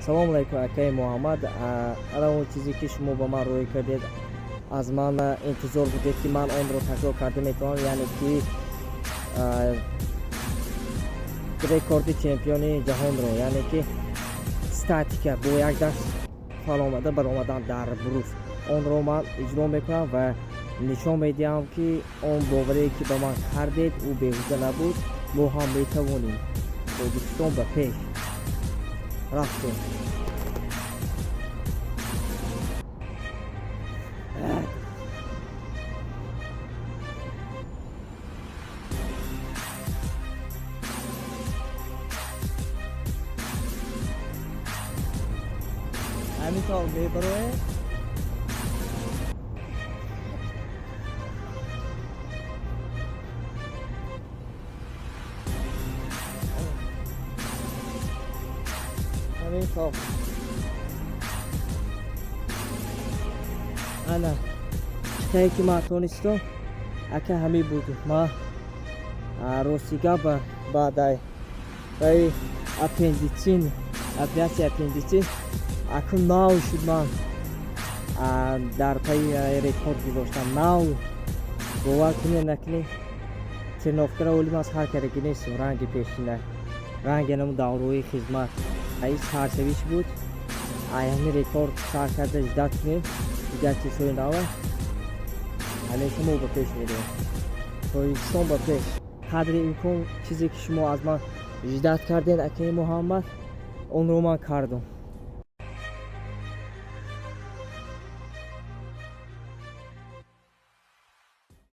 салом алайкум акаи Муҳаммад. Алан он чизе ки шумо ба ман рӯй кардед, аз ман интизор будед ки ман онро такрор карда метавонам, яъне ки рекорди чемпиони ҷаҳонро, яъне ки статика бо як даст фаломада баромадан дар бурус, онро ман иҷро мекунам ва нишон медиҳам ки он боварие ки ба ман кардед ӯ беҳуда набуд. мо ҳам метавонем. Тобистон ба пеш рафтем. همینطور میبروه همینطور انا چطوری که ما تونستم اکه همی بودم ما روسیگا بعد ای اپندیسین اپریاسی اپندیسین акун нав шуд, ман дар пайи рекорд гузоштам. Нав бовар кунед накунед, терновкара олим аз ҳар караки нестим. Ранги пешина, ранги намо даврои хизмат аи саршавиш буд. Аями рекорд сар карда жидат кунед, дигар чизҳои нава ҳамеша мо ба пеш мерем. Тоистон ба пеш. қадри имкон чизе ки шумо аз ман жидат кардед акаи Муҳаммад, онро ман кардам.